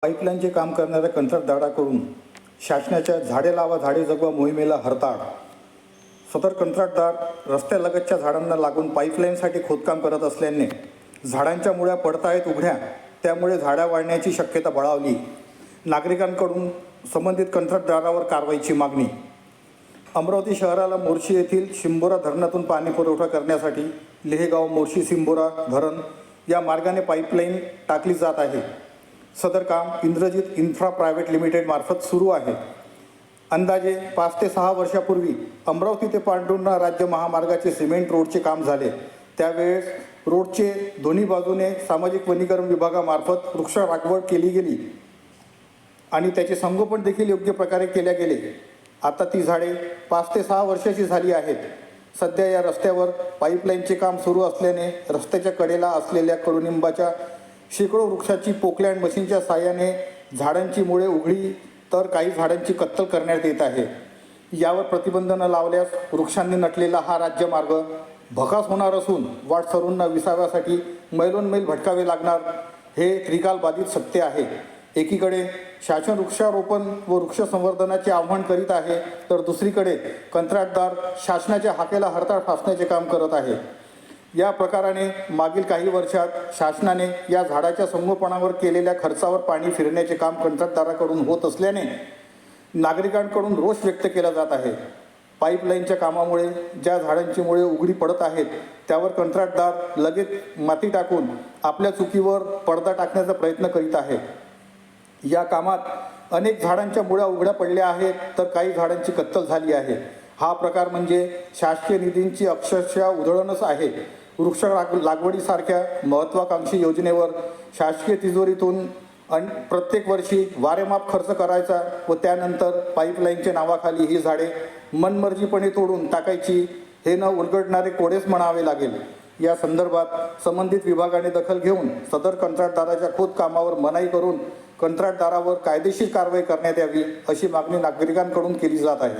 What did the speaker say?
पाईपलाईनचे काम करणाऱ्या कंत्राटदाराकडून शासनाच्या झाडे लावा झाडे जगवा मोहिमेला हरताळ. सदर कंत्राटदार रस्त्यालगतच्या झाडांना लागून पाईपलाईनसाठी खोदकाम करत असल्याने झाडांच्या मुळ्या पडतायत उघड्या, त्यामुळे झाडा वाढण्याची शक्यता बळावली. नागरिकांकडून संबंधित कंत्राटदारावर कारवाईची मागणी. अमरावती शहराला मोर्शी येथील शिंबोरा धरणातून पाणी पुरवठा करण्यासाठी लेहेगाव मोर्शी शिंबोरा धरण या मार्गाने पाईपलाईन टाकली जात आहे. सदर काम इंद्रजित इन्फ्रा प्रायव्हेट लिमिटेड मार्फत सुरू आहे. अंदाजे 5 ते 6 वर्षापूर्वी अमरावती ते पांडुर्णा राज्य महामार्गाचे सिमेंट रोडचे काम झाले. त्यावेळेस रोडचे दोन्ही बाजूने सामाजिक वनीकरण विभागामार्फत वृक्ष लागवड केली गेली आणि त्याचे संगोपन देखील योग्य प्रकारे केले गेले. आता ती झाडे 5 ते 6 वर्षाची झाली आहेत. सध्या या रस्त्यावर पाईपलाईनचे काम सुरू असल्याने रस्त्याच्या कडेला असलेल्या कडुनिंबाच्या शेकडो वृक्षाची पोकलँड मशीनच्या साहाय्याने झाडांची मुळे उघडी तर काही झाडांची कत्तल करण्यात येत आहे. यावर प्रतिबंध न लावल्यास वृक्षांनी नटलेला हा राज्यमार्ग भकास होणार असून वाटसरूंना विसाव्यासाठी मैलोनमैल भटकावे लागणार हे त्रिकालबाधित सत्य आहे. एकीकडे शासन वृक्षारोपण व वृक्ष संवर्धनाचे आव्हान करीत आहे, तर दुसरीकडे कंत्राटदार शासनाच्या हाकेला हरताळ फासण्याचे काम करत आहे. या प्रकाराने मागील काही वर्षात शासनाने या झाडाच्या संगोपनावर केलेल्या खर्चावर पाणी फिरण्याचे काम कंत्राटदाराकडून होत असल्याने नागरिकांकडून रोष व्यक्त केला जात आहे. पाईपलाईनच्या कामामुळे ज्या झाडांची मुळे उघडी पडत आहेत त्यावर कंत्राटदार लगेच माती टाकून आपल्या चुकीवर पडदा टाकण्याचा प्रयत्न करीत आहे. या कामात अनेक झाडांच्या मुळ्या उघड्या पडल्या आहेत, तर काही झाडांची कत्तल झाली आहे. हा प्रकार म्हणजे शासकीय निधींची अक्षरशः उधळणच आहे. वृक्ष लागवडीसारख्या महत्त्वाकांक्षी योजनेवर शासकीय तिजोरीतून प्रत्येक वर्षी वारेमाप खर्च करायचा व त्यानंतर पाईपलाईनच्या नावाखाली ही झाडे मनमर्जीपणे तोडून टाकायची, हे न उलगडणारे कोडेच म्हणावे लागेल. या संदर्भात संबंधित विभागाने दखल घेऊन सदर कंत्राटदाराच्या खोदकामावर मनाई करून कंत्राटदारावर कायदेशीर कारवाई करण्यात यावी, अशी मागणी नागरिकांकडून केली जात आहे.